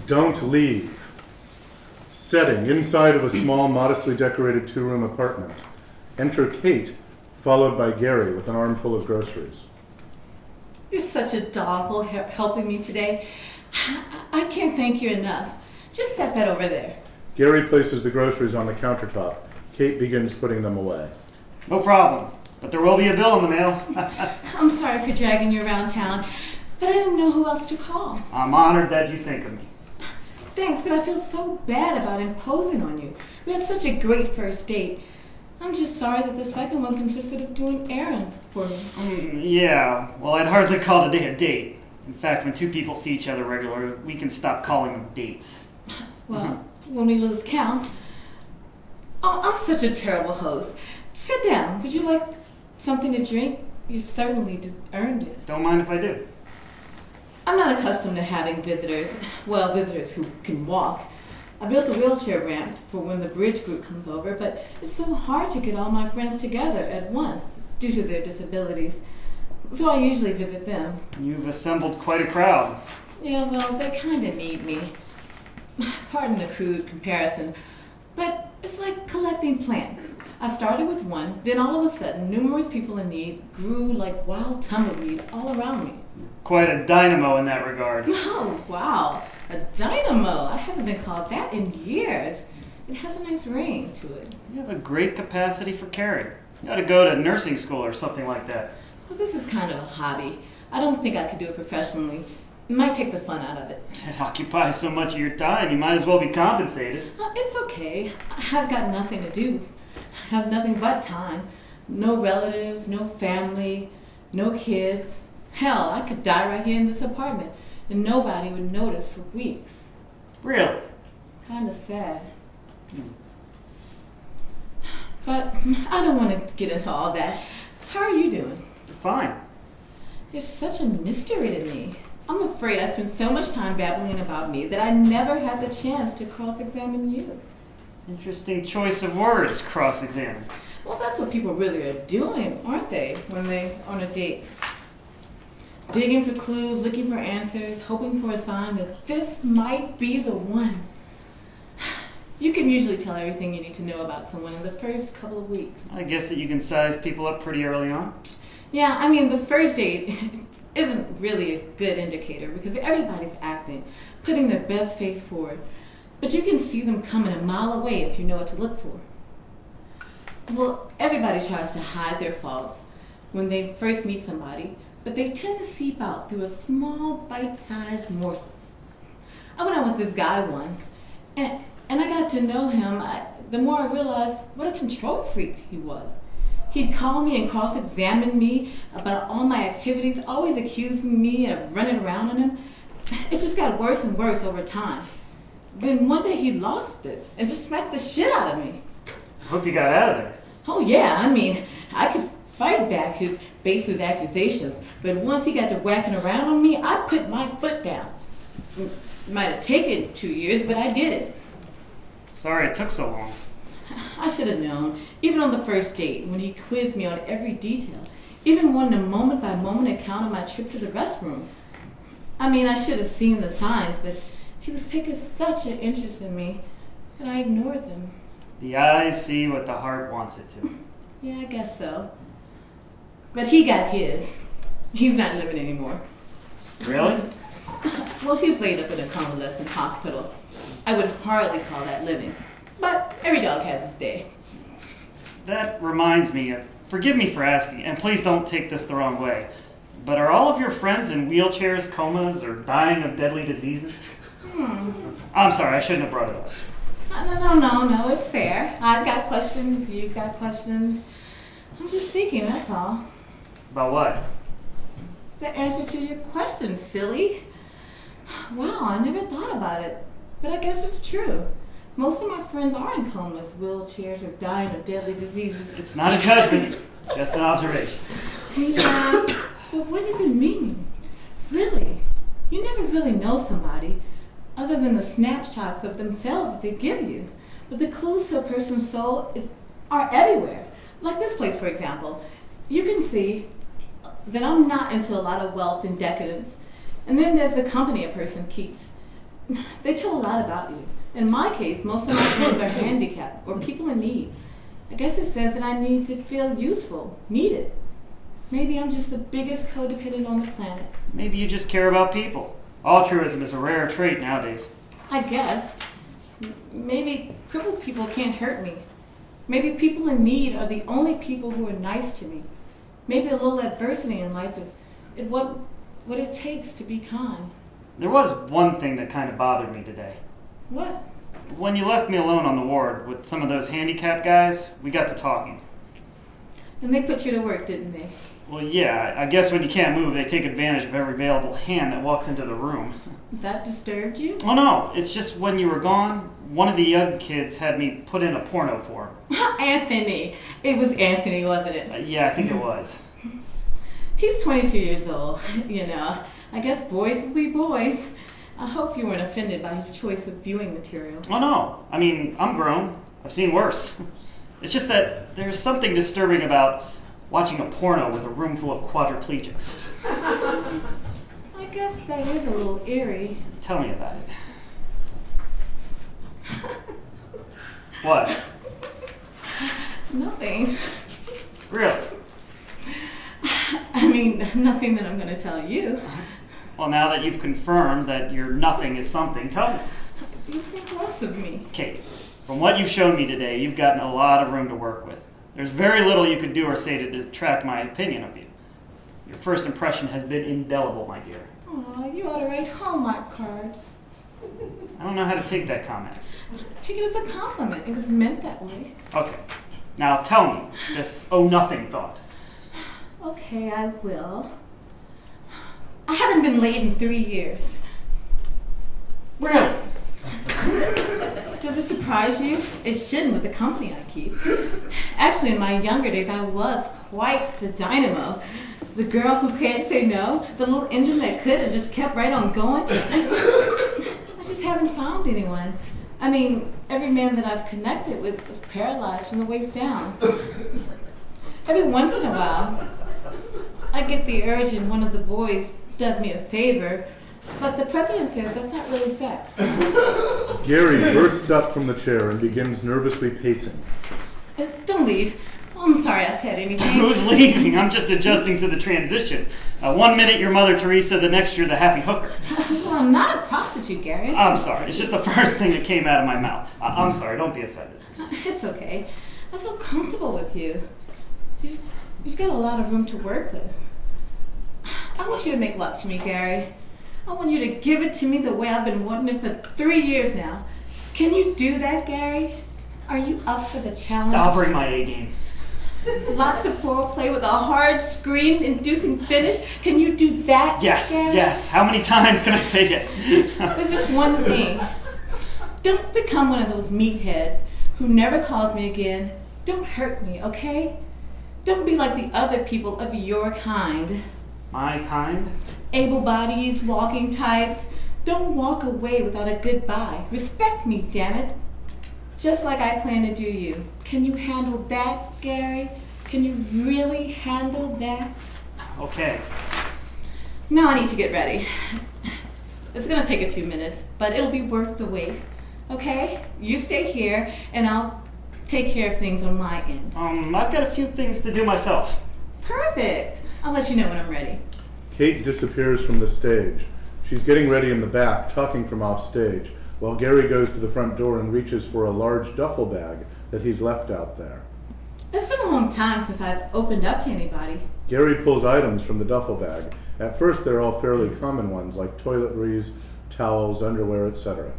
Don't leave. Setting, inside of a small, modestly decorated two-room apartment. Enter Kate, followed by Gary with an armful of groceries. You're such a doll for helping me today. I can't thank you enough. Just set that over there. Gary places the groceries on the countertop. Kate begins putting them away. No problem, but there will be a bill in the mail. I'm sorry for dragging you around town, but I didn't know who else to call. I'm honored that you think of me. Thanks, but I feel so bad about imposing on you. We had such a great first date. I'm just sorry that the second one consisted of doing errands for me. Yeah, well, I'd hardly call today a date. In fact, when two people see each other regularly, we can stop calling them dates. Well, when we lose count. Oh, I'm such a terrible host. Sit down. Would you like something to drink? You certainly earned it. Don't mind if I do. I'm not accustomed to having visitors. Well, visitors who can walk. I built a wheelchair ramp for when the bridge group comes over, but it's so hard to get all my friends together at once due to their disabilities. So I usually visit them. You've assembled quite a crowd. Yeah, well, they kind of need me. Pardon the crude comparison, but it's like collecting plants. I started with one, then all of a sudden, numerous people in need grew like wild tumbleweed all around me. Quite a dynamo in that regard. Oh, wow. A dynamo. I haven't been called that in years. It has a nice ring to it. You have a great capacity for caring. You ought to go to nursing school or something like that. Well, this is kind of a hobby. I don't think I could do it professionally. It might take the fun out of it. It occupies so much of your time, you might as well be compensated. It's okay. I've got nothing to do. I have nothing but time. No relatives, no family, no kids. Hell, I could die right here in this apartment, and nobody would notice for weeks. Really? Kind of sad. But I don't want to get into all that. How are you doing? Fine. You're such a mystery to me. I'm afraid I spent so much time babbling about me that I never had the chance to cross-examine you. Interesting choice of words, cross-examine. Well, that's what people really are doing, aren't they, when they're on a date? Digging for clues, looking for answers, hoping for a sign that this might be the one. You can usually tell everything you need to know about someone in the first couple of weeks. I guess that you can size people up pretty early on. Yeah, I mean, the first date isn't really a good indicator because everybody's acting, putting their best face forward. But you can see them coming a mile away if you know what to look for. Well, everybody tries to hide their faults when they first meet somebody, but they tend to seep out through a small, bite-sized morsels. I went out with this guy once, and I got to know him. The more I realized what a control freak he was. He'd call me and cross-examine me about all my activities, always accusing me of running around on him. It just got worse and worse over time. Then one day he lost it and just smacked the shit out of me. I hope you got out of there. Oh yeah, I mean, I could fight back his baseless accusations, but once he got to whacking around on me, I put my foot down. It might have taken 2 years, but I did it. Sorry it took so long. I should have known, even on the first date, when he quizzed me on every detail, even wanted a moment-by-moment account of my trip to the restroom. I mean, I should have seen the signs, but he was taking such an interest in me that I ignored them. The eyes see what the heart wants it to. Yeah, I guess so. But he got his. He's not living anymore. Really? Well, he's laid up in a convalescent hospital. I would hardly call that living. But every dog has its day. That reminds me, forgive me for asking, and please don't take this the wrong way, but are all of your friends in wheelchairs, comas, or dying of deadly diseases? I'm sorry, I shouldn't have brought it up. No, it's fair. I've got questions, you've got questions. I'm just thinking, that's all. About what? The answer to your question, silly. Wow, I never thought about it. But I guess it's true. Most of my friends are in comas, wheelchairs, or dying of deadly diseases. It's not a judgment, just an observation. Yeah, but what does it mean? Really? You never really know somebody other than the snapshots of themselves that they give you. But the clues to a person's soul are everywhere. Like this place, for example. You can see that I'm not into a lot of wealth and decadence. And then there's the company a person keeps. They tell a lot about you. In my case, most of my friends are handicapped or people in need. I guess it says that I need to feel useful, needed. Maybe I'm just the biggest codependent on the planet. Maybe you just care about people. Altruism is a rare trait nowadays. I guess. Maybe crippled people can't hurt me. Maybe people in need are the only people who are nice to me. Maybe a little adversity in life is what it takes to be kind. There was one thing that kind of bothered me today. What? When you left me alone on the ward with some of those handicapped guys, we got to talking. And they put you to work, didn't they? Well, yeah, I guess when you can't move, they take advantage of every available hand that walks into the room. That disturbed you? Oh no, it's just when you were gone, one of the young kids had me put in a porno for him. Anthony. It was Anthony, wasn't it? Yeah, I think it was. He's 22 years old, you know. I guess boys will be boys. I hope you weren't offended by his choice of viewing material. Oh no, I mean, I'm grown. I've seen worse. It's just that there's something disturbing about watching a porno with a room full of quadriplegics. I guess that is a little eerie. Tell me about it. What? Nothing. Really? I mean, nothing that I'm going to tell you. Well, now that you've confirmed that your nothing is something, tell me. You think less of me. Kate, from what you've shown me today, you've gotten a lot of room to work with. There's very little you could do or say to detract my opinion of you. Your first impression has been indelible, my dear. Aw, you ought to write Hallmark cards. I don't know how to take that comment. Take it as a compliment. It was meant that way. Okay, now tell me this oh-nothing thought. Okay, I will. I haven't been late in 3 years. Really? Does it surprise you? It shouldn't with the company I keep. Actually, in my younger days, I was quite the dynamo. The girl who can't say no, the little engine that could and just kept right on going. I just haven't found anyone. I mean, every man that I've connected with was paralyzed from the waist down. Every once in a while, I get the urge and one of the boys does me a favor, but the president says that's not really sex. Gary bursts up from the chair and begins nervously pacing. Don't leave. Oh, I'm sorry I said anything. Who's leaving? I'm just adjusting to the transition. 1 minute you're Mother Teresa, the next you're the happy hooker. Well, I'm not a prostitute, Gary. I'm sorry, it's just the first thing that came out of my mouth. I'm sorry, don't be offended. It's okay. I feel comfortable with you. You've got a lot of room to work with. I want you to make love to me, Gary. I want you to give it to me the way I've been wanting it for 3 years now. Can you do that, Gary? Are you up for the challenge? I'll bring my A game. Lots of foreplay with a hard scream-inducing finish. Can you do that, Yes, Gary? yes. How many times can I say it? There's just one thing. Don't become one of those meatheads who never calls me again. Don't hurt me, okay? Don't be like the other people of your kind. My kind? Able bodies, walking types. Don't walk away without a goodbye. Respect me, damn it. Just like I plan to do you. Can you handle that, Gary? Can you really handle that? Okay. Now I need to get ready. It's gonna take a few minutes, but it'll be worth the wait. Okay? You stay here, and I'll take care of things on my end. I've got a few things to do myself. Perfect. I'll let you know when I'm ready. Kate disappears from the stage. She's getting ready in the back, talking from off stage, while Gary goes to the front door and reaches for a large duffel bag that he's left out there. It's been a long time since I've opened up to anybody. Gary pulls items from the duffel bag. At first, they're all fairly common ones, like toiletries, towels, underwear, etc.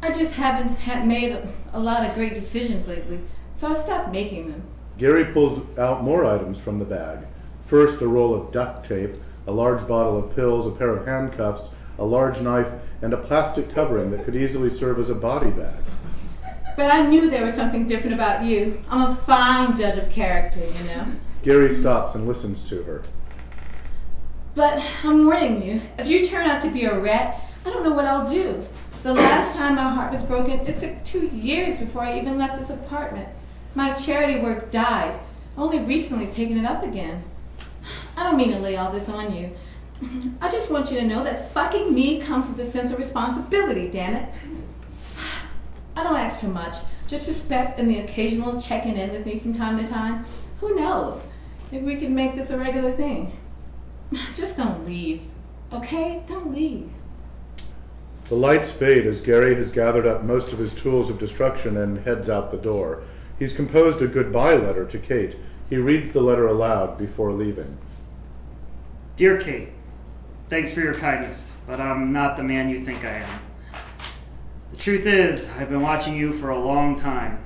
I just haven't made a lot of great decisions lately, so I stopped making them. Gary pulls out more items from the bag. First, a roll of duct tape, a large bottle of pills, a pair of handcuffs, a large knife, and a plastic covering that could easily serve as a body bag. But I knew there was something different about you. I'm a fine judge of character, you know. Gary stops and listens to her. But I'm warning you, if you turn out to be a rat, I don't know what I'll do. The last time my heart was broken, it took 2 years before I even left this apartment. My charity work died. Only recently taken it up again. I don't mean to lay all this on you, I just want you to know that fucking me comes with a sense of responsibility, damn it. I don't ask for much, just respect and the occasional checking in with me from time to time. Who knows? Maybe we can make this a regular thing. Just don't leave, okay? Don't leave. The lights fade as Gary has gathered up most of his tools of destruction and heads out the door. He's composed a goodbye letter to Kate. He reads the letter aloud before leaving. Dear Kate, thanks for your kindness, but I'm not the man you think I am. The truth is, I've been watching you for a long time.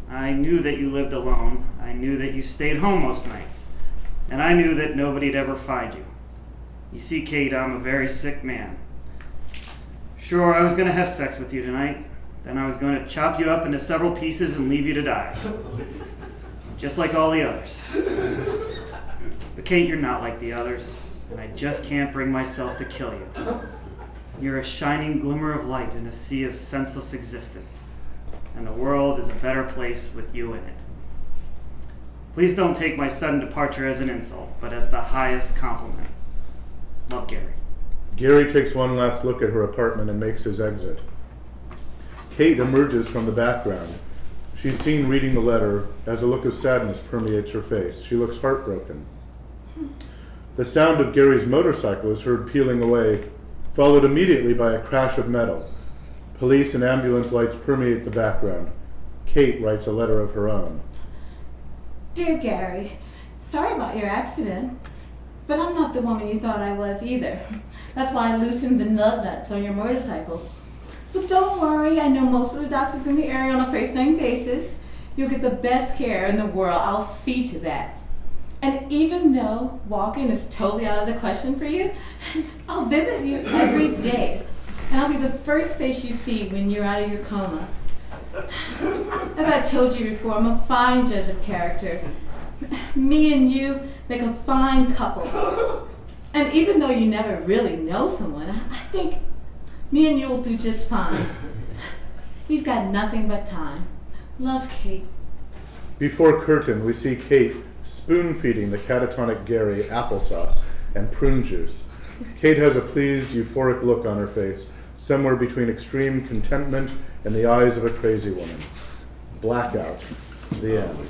I knew that you lived alone. I knew that you stayed home most nights. And I knew that nobody'd ever find you. You see, Kate, I'm a very sick man. Sure, I was going to have sex with you tonight. Then I was going to chop you up into several pieces and leave you to die. Just like all the others. But Kate, you're not like the others. And I just can't bring myself to kill you. You're a shining glimmer of light in a sea of senseless existence. And the world is a better place with you in it. Please don't take my sudden departure as an insult, but as the highest compliment. Love, Gary. Gary takes one last look at her apartment and makes his exit. Kate emerges from the background. She's seen reading the letter as a look of sadness permeates her face. She looks heartbroken. The sound of Gary's motorcycle is heard peeling away, followed immediately by a crash of metal. Police and ambulance lights permeate the background. Kate writes a letter of her own. Dear Gary, sorry about your accident, but I'm not the woman you thought I was either. That's why I loosened the nut nuts on your motorcycle. But don't worry, I know most of the doctors in the area on a first-name basis. You'll get the best care in the world. I'll see to that. And even though walking is totally out of the question for you, I'll visit you every day. And I'll be the first face you see when you're out of your coma. As I told you before, I'm a fine judge of character. Me and you make a fine couple. And even though you never really know someone, I think me and you will do just fine. We've got nothing but time. Love, Kate. Before curtain, we see Kate spoon-feeding the catatonic Gary applesauce and prune juice. Kate has a pleased, euphoric look on her face, somewhere between extreme contentment and the eyes of a crazy woman. Blackout. The end.